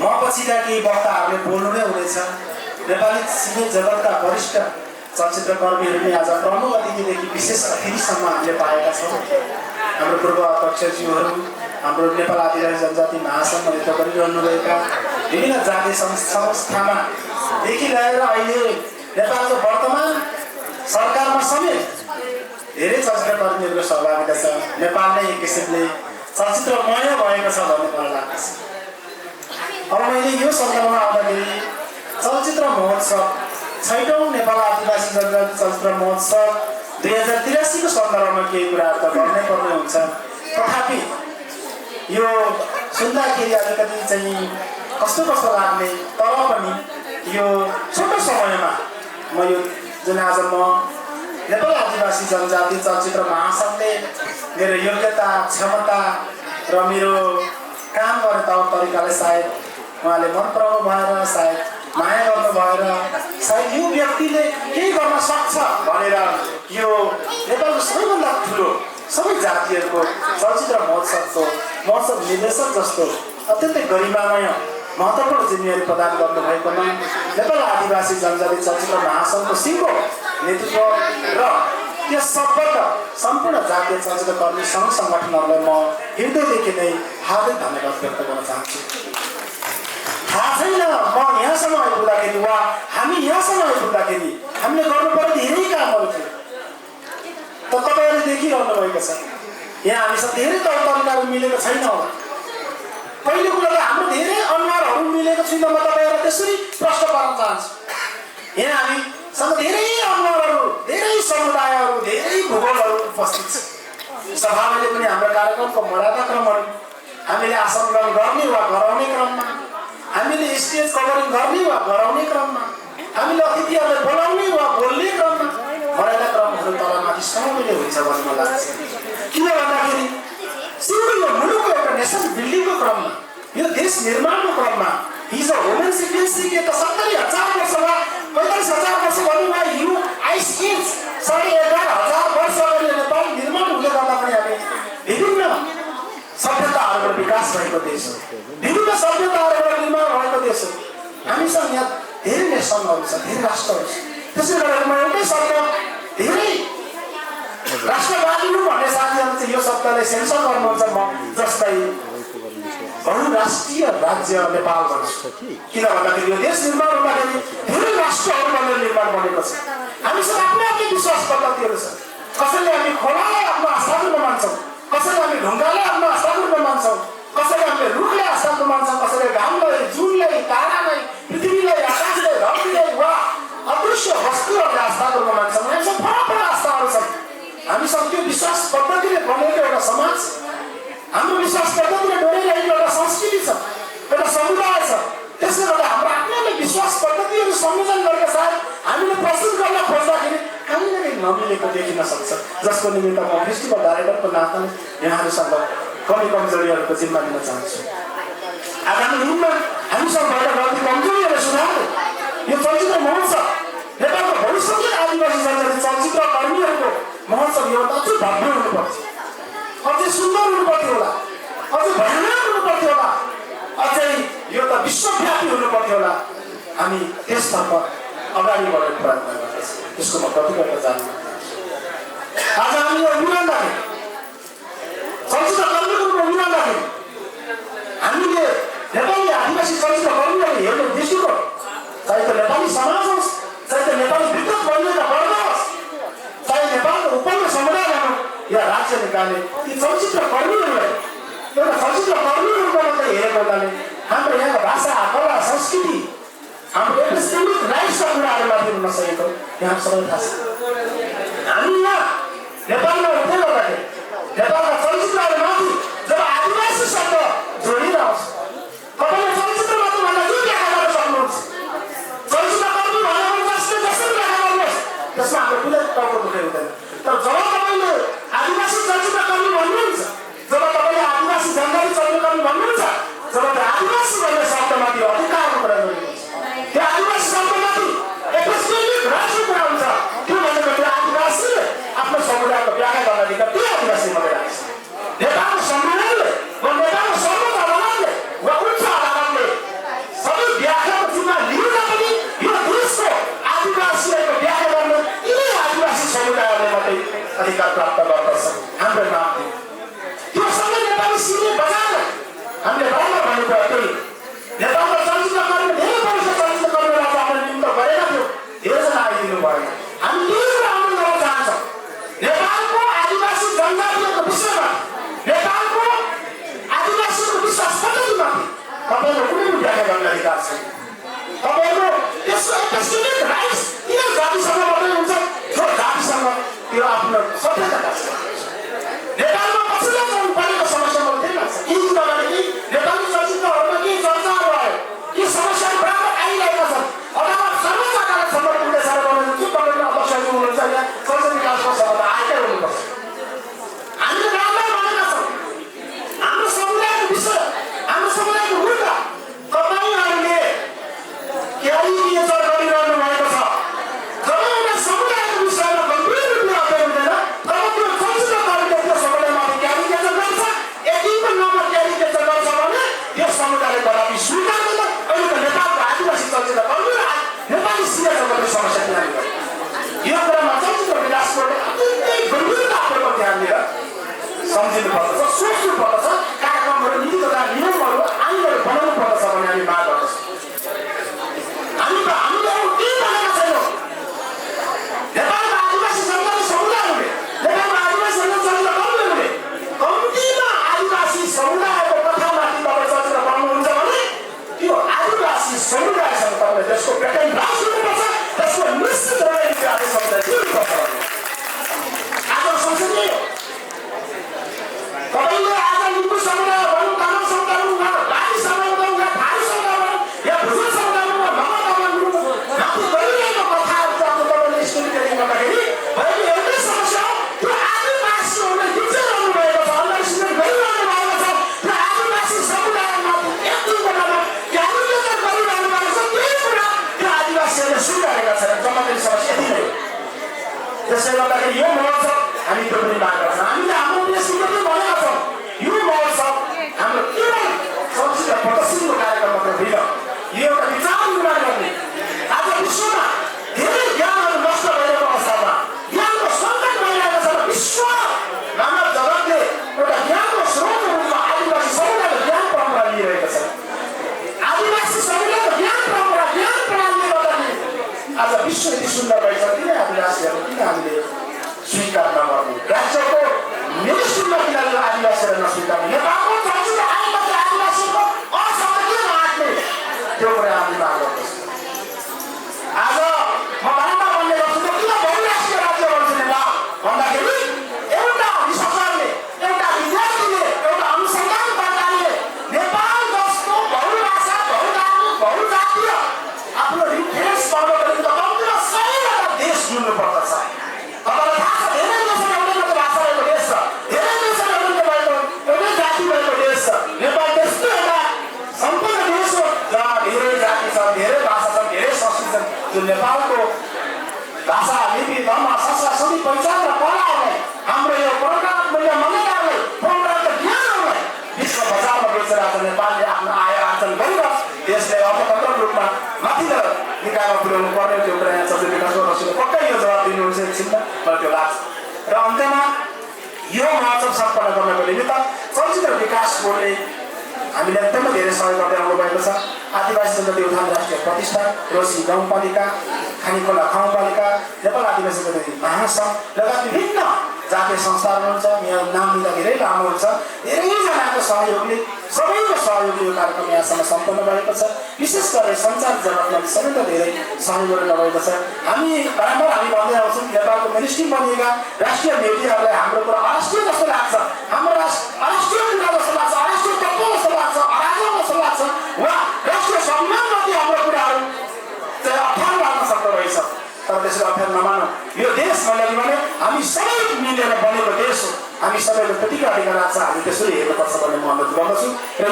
म पछिका केही वक्ताहरूले बोल्नु नै हुनेछ। नेपाली सिने जगतका वरिष्ठ चलचित्र कर्मीहरूले आज प्रमुख अतिथिदेखि विशेष अतिथिसम्म हामीले पाएका छौँ। हाम्रो पूर्व अध्यक्षज्यूहरू, हाम्रो नेपाल आदिवासी जनजाति महासङ्घ नेतृत्व गरिरहनुभएका विभिन्न जातीय संस्थामा देखि लिएर अहिले नेपालको वर्तमान सरकारमा समेत धेरै चलचित्र कर्मीहरूको सहभागिता छ। नेपाल नै एक किसिमले चलचित्रमय भएको छ भन्ने मलाई लाग्छ। अब मैले यो सन्दर्भमा आउँदाखेरि चलचित्र महोत्सव 6औं नेपाल आदिवासी जनजाति चलचित्र महोत्सव 2083 को सन्दर्भमा केही कुराहरू त गर्नै पर्ने हुन्छ। तथापि यो सुन्दाखेरि अलिकति चाहिँ कस्तो लाग्ने, तर पनि यो छोटो समयमा म यो जुन आज म नेपाल आदिवासी जनजाति चलचित्र महासङ्घले मेरो योग्यता, क्षमता र मेरो काम गर्ने तौर तरिकाले सायद उहाँले मन पराउनु भएर, सायद माया गर्नु भएर, सायद यो व्यक्तिले केही गर्न सक्छ भनेर यो नेपालको सबैभन्दा ठुलो सबै जातिहरूको चलचित्र महोत्सव निर्देशक जस्तो अत्यन्तै गरिमामय महत्त्वपूर्ण जिम्मेवारी प्रदान गर्नुभएकोमा नेपाल आदिवासी जनजाति चलचित्र महासङ्घको सिङ्गो नेतृत्व र त्यस सम्बद्ध सम्पूर्ण जातीय चलचित्र कर्मी सङ्घ सङ्गठनहरूलाई म हृदयदेखि नै हार्दिक धन्यवाद व्यक्त गर्न चाहन्छु। थाहा छैन म यहाँसम्म आइपुग्दाखेरि वा हामी यहाँसम्म आइपुग्दाखेरि हामीले गर्नुपर्ने धेरै कामहरू थियो, त तपाईँहरूले देखिरहनु भएको छ। यहाँ हामीसँग धेरै तौर तरिकाहरू मिलेको छैन होला। पहिलो कुरा त हाम्रो धेरै अनुहारहरू मिलेको छैन, म तपाईँहरूलाई त्यसरी प्रश्न पार्न चाहन्छु। यहाँ हामीसँग धेरै अनुहारहरू, धेरै समुदायहरू, धेरै भूगोलहरू उपस्थित छ। सभाले पनि हाम्रो कार्यक्रमको मर्यादा क्रमहरू हामीले आसनग्रहण गर्ने वा गराउने क्रममा, हामीले स्टेज कभरिङ गर्ने वा गराउने क्रममा, हामीले अतिथिहरूलाई बोलाउने वा बोल्ने क्रममा मर्यादा क्रमहरू तलमाथि सबैले हुन्छ भन्ने मलाई लाग्छ। किन भन्दाखेरि सिङ्गो यो मुलुकको एउटा नेसन बिल्डिङको क्रममा, यो देश निर्माणको क्रममा हिजो ह्युमन सिक्वेन्सिङ त 70,000 वर्ष वा 45,000 वर्ष भन्नुभयो। यो आइस एज 11,500 वर्ष अगाडि नेपाल निर्माण हुँदै गर्दा पनि हामी विभिन्न सभ्यताहरूको विकास भएको देश हो, विभिन्न सभ्यताहरूको निर्माण भएको देश हो। हामीसँग यहाँ धेरै नेसनहरू छ, धेरै राष्ट्रहरू छ। त्यसै गरेर म एउटै शब्द धेरै राष्ट्रवादीहरू भन्ने साथीहरू चाहिँ यो शब्दले सेन्सर गर्नुहुन्छ म जस्तै बहुराष्ट्रिय राज्य नेपाल भन्छ। किन भन्दाखेरि यो देश निर्माण हुँदाखेरि धेरै राष्ट्रहरूबाट निर्माण बनेको छ। हामीसँग आफ्नै आफ्नै विश्वास पद्धतिहरू छ। कसैले हामी खोलालाई आफ्नो आस्थापूर्ण मान्छौँ, कसैले हामी ढुङ्गालाई आफ्नो आस्थापूर्ण मान्छौँ, कसैले हामीले रुखलाई आस्थापूर्ण मान्छौँ, कसैले घामलाई, जुनलाई, तारालाई, पृथ्वीलाई, आकाशलाई, धरतीलाई वा अदृश्य वस्तुहरूलाई आस्थापूर्ण मान्छौँ। हामीसँग फरक फरक आस्थाहरू छन्। हामीसँग त्यो विश्वास पद्धतिले बनेको एउटा समाज, हाम्रो विश्वास पद्धतिले डोरिरहेको एउटा संस्कृति छ, एउटा समुदाय छ। त्यसले गर्दा हाम्रो आफ्नै विश्वास पद्धतिहरू संयोजन गरेका साथ हामीले प्रस्तुत गर्न खोज्दाखेरि कहीँ न कहीँ नमिलेको देखिन सक्छ, जसको निमित्त म फेस्टिभल डाइरेक्टरको नाताले यहाँहरूसँग कमी कमजोरीहरूको जिम्मा लिन चाहन्छु। आगामी दिनमा हामीसँग भएका गल्ती कमजोरीहरू सुधार्दै यो चलचित्र महोत्सव नेपालको बहुसङ्ख्यक आदिवासी जनजाति चलचित्र कर्मीहरूको महोत्सव यो अझै भव्य हुनुपर्छ, अझै सुन्दर हुनुपर्थ्यो होला, अझै भयानक हुनुपर्थ्यो होला, अझै यो त विश्वव्यापी हुनुपर्थ्यो होला। हामी त्यसतर्फ अगाडि बढ्ने प्रयत्न गर्दैछौँ, त्यसको म प्रतिबद्ध जान्न। आज हामी यो मिलाउँदाखेरि चलचित्र कर्मीको रूपमा मिलाउँदाखेरि हामीले नेपाली आदिवासी चलचित्र कर्मीहरूले हेर्ने दृष्टिकोण, चाहे त नेपाली समाज होस्, चाहे त नेपाली विद्युत बनिएका वर्ग होस्, चाहे नेपालको उपल्लो समुदाय भनौँ या राज्य निकाले, ती चलचित्र कर्मीहरूलाई एउटा चलचित्र कर्मीको रूपमा मात्रै हेरेको हुनाले हाम्रो यहाँको भाषा, कला, संस्कृति, हाम्रो एपिस्टेमिक राइट्सका कुराहरूमाथि हुन सकेको यहाँ सबै थाहा छ। हामी यहाँ नेपालमा हुँदै गर्दाखेरि नेपालका चलचित्रहरूमाथि जब आदिवासी शब्द जोडिएर आउँछ, तपाईँले चलचित्र मात्र भन्दा के व्याख्या गर्न सक्नुहुन्छ? चलचित्र कर्मी भनेर जसले जसरी व्याख्या गर्नुहोस् त्यसमा हाम्रो कुनै टाउको दुखाइ हुँदैन। तर जब तपाईँले आदिवासी चलचित्र कर्मी भन्नुहुन्छ, जब तपाईँले आदिवासी जनजाति चलचित्र कर्मी भन्नुहुन्छ, जब आदिवासी भन्ने शब्दमाथि अधिकारको कुरा गरिन्छ, त्यो आदिवासी शब्दमाथि एपिस्टेमिक राइट्सको कुरा हुन्छ, त्यो भनेको त्यो आदिवासीले आफ्नो समुदायको व्याख्या गर्न अधिकार छ तपाईहरु त्यसको एब्सोल्युट राइट्स किन जातिसँग मात्रै हुन्छ जो जातिसँग त्यो आफ्नो सभ्यता छ नेपालमा पछिल्लो समय परेको समस्यामा के लाग्छ केही दिन अगाडि नेपाली चलचित्रहरुमा के चर्चाहरू आयो के समस्याहरू बराबर आइरहेका छन् अदालत सर्वोच्च अदालतसम्म पुग्ने सारा गर्नु के तपाईले अध्यक्षहरू हुनुहुन्छ यहाँ चलचित्र विकासको सभा आएकै हुनुपर्छ हामीले बराबर भनेका छौँ हाम्रो समुदायको विषय हाम्रो समुदायको मुद्दा तपाईहरुले क्यारिकेचर गरिरहनु भएको छ जब एउटा समुदायको विषयमा गम्भीर रूपले अध्ययन हुँदैन तब त्यो चलचित्र कर्मीले त्यो समुदायमाथि क्यारिकेचर गर्छ यतिको नाममा क्यारिकेचर गर्छ भने त्यो समुदायले कदापि स्वीकार्दैन अहिले त नेपालको आदिवासी चलचित्र कर्मी र नेपाली सिनेमाको समस्या किन यो कुरामा चलचित्र विकास बोर्डले अत्यन्तै गम्भीरतापूर्वक ध्यान दिएर सम्झिनु पर्दछ सोच्नु पर्दछ कार्यक्रमहरू नीति तथा नियमहरू आइनहरू बनाउनु पर्दछ भन्ने हामी माग गर्दछौँ हामीले के भनेका छैनौँ नेपालमा आदिवासी जनताको समुदायहरूले नेपालमा आदिवासी जनता कर्मीहरूले कम्तीमा आदिवासी समुदायको कथामाथि तपाईँ चलचित्र बनाउनुहुन्छ भने त्यो आदिवासी समुदायसँग तपाईँले त्यसको पेटेन्ट राख्नुपर्छ त्यसको निश्चित रहेको आदिवासी समुदाय दिनुपर्छ आज संसदीय तपाईले आज लिम्बू समुदाय भनौँ तामाङ समुदाय भनौँ राई समुदाय भनौँ थारू समुदाय भनौँ या भुजेल समुदाय भनौँ माथि गरिरहेको कथाहरू चाहिँ तपाईँले स्टोरी टेलिङ गर्दाखेरि भएको एउटै समस्या हो त्यो आदिवासीहरूले गुज्रिरहनु भएको छ अन्डरस्ट्यान्ड गरिरहनु भएको छ त्यो आदिवासी समुदायमाथि एक दुई बेलामा क्यारिकेचर गरिरहनु भएको छ त्यही कुरा त्यो आदिवासीहरूले सुनिरहेका छैनन् जम्माको समस्या यति नै हो त्यसैले गर्दाखेरि यो महोत्सव हामी त्यो पनि माग गर्छौँ हामीले हाम्रो देशको पनि भनेका छौँ यो महोत्सव हाम्रो केवल चलचित्र प्रदर्शनीको कार्यक्रम मात्र होइन यो एउटा विचार निर्माण गर्ने आज विश्वमा धेरै ज्ञानहरू नष्ट भइरहेको अवस्थामा ज्ञानको सङ्कट भइरहेको छ विश्व मानव जगतले एउटा ज्ञानको स्रोतको रूपमा आदिवासी समुदायको ज्ञान परम्परा लिइरहेको छ आदिवासी समुदायको ज्ञान परम्परा ज्ञान प्रणालीले गर्दाखेरि आज विश्व यति सुन्दर भएछ किन आदिवासीहरू किन हामीले स्वीकार नगर्ने राज्यको मिनिस्ट्रीमा किन आदिवासीहरू नस्वीकार्ने नेपालको चलचित्र आएपछि आदिवासीको असङ्ख्य आँट्ने त्यो कुरा हामीले माग गर्दछौँ आज म बारम्बार भन्ने गर्छु किन बहुराष्ट्रिय राज्य भन्छ नेपाल भन्दाखेरि एउटा रिसर्चरले एउटा विद्यार्थीले एउटा अनुसन्धानकर्ताले नेपाल जस्तो बहुभाषा बहुधार्मिक बहुजातीय आफ्नो रिफ्रेन्स गर्नको निम्ति कम्तीमा 100 देश जुन्नु पर्दछ तपाईँलाई थाहा छ धेरै देशमा एउटै मात्र भाषा भएको देश छ धेरै देशमा एउटै जाति भएको देश छ नेपाल त्यस्तो एउटा सम्पूर्ण देश हो जहाँ धेरै जाति छ धेरै भाषा छ धेरै संस्कृति छ जो नेपालको भाषा लिपि धर्म संस्कार सबै पहिचान र कलाहरूलाई हाम्रो यो परम्परागत मूल्य मान्यताहरूलाई परम्परागत ज्ञानहरूलाई विश्व बजारमा बेचेर आज नेपालले आफ्नो आय आर्जन गरेर देशलाई अर्थतन्त्र रूपमा माथिल्लो निकायमा पुर्याउनु पर्ने त्यो कुरा यहाँ चलचित्र विकासको रसिलो पक्कै यो जवाब दिनुहुन्छ एकछिनमा मलाई त्यो लाग्छ र अन्त्यमा यो महोत्सव सम्पन्न गर्नको निमित्त चलचित्र विकास बोर्डले हामीले एकदमै धेरै सहयोग गर्दै आउनु भएको छ आदिवासी जनजाति उत्थान राष्ट्रिय प्रतिष्ठान रोसी गाउँपालिका खानीखोला गाउँपालिका नेपाल आदिवासी जनजाति महासङ्घ लगायत विभिन्न जातीय संस्थाहरू हुन्छ यहाँ नाम लिँदा धेरै लामो हुन्छ धेरैजनाको सहयोगले सबैको सहयोगले यो कार्यक्रम यहाँसम्म सम्पन्न भएको छ विशेष गरेर सञ्चार जगतमा सबैभन्दा धेरै सहयोग गरेको छ हामी बराबर हामी भन्दै आउँछौँ नेपालको मिनिस्ट्री बनिएका राष्ट्रिय मिडियाहरूलाई हाम्रो कुरा अराष्ट्रिय जस्तो लाग्छ हाम्रो अराष्ट्रिय कुरा जस्तो लाग्छ अराष्ट्रिय तत्त्व जस्तो लाग्छ अराजक जस्तो लाग्छ वा राष्ट्रिय सम्मानमाथि हाम्रो कुराहरू चाहिँ अप्ठ्यारो लाग्न सक्दो रहेछ तर त्यसरी अप्ठ्यारो नमानौँ यो देश भने हामी सबै मिलेर बनेको देश हो हामी सबैको प्रतिको अधिकार छ हामी त्यसरी हेर्नुपर्छ भन्ने म अनुरोध गर्दछु र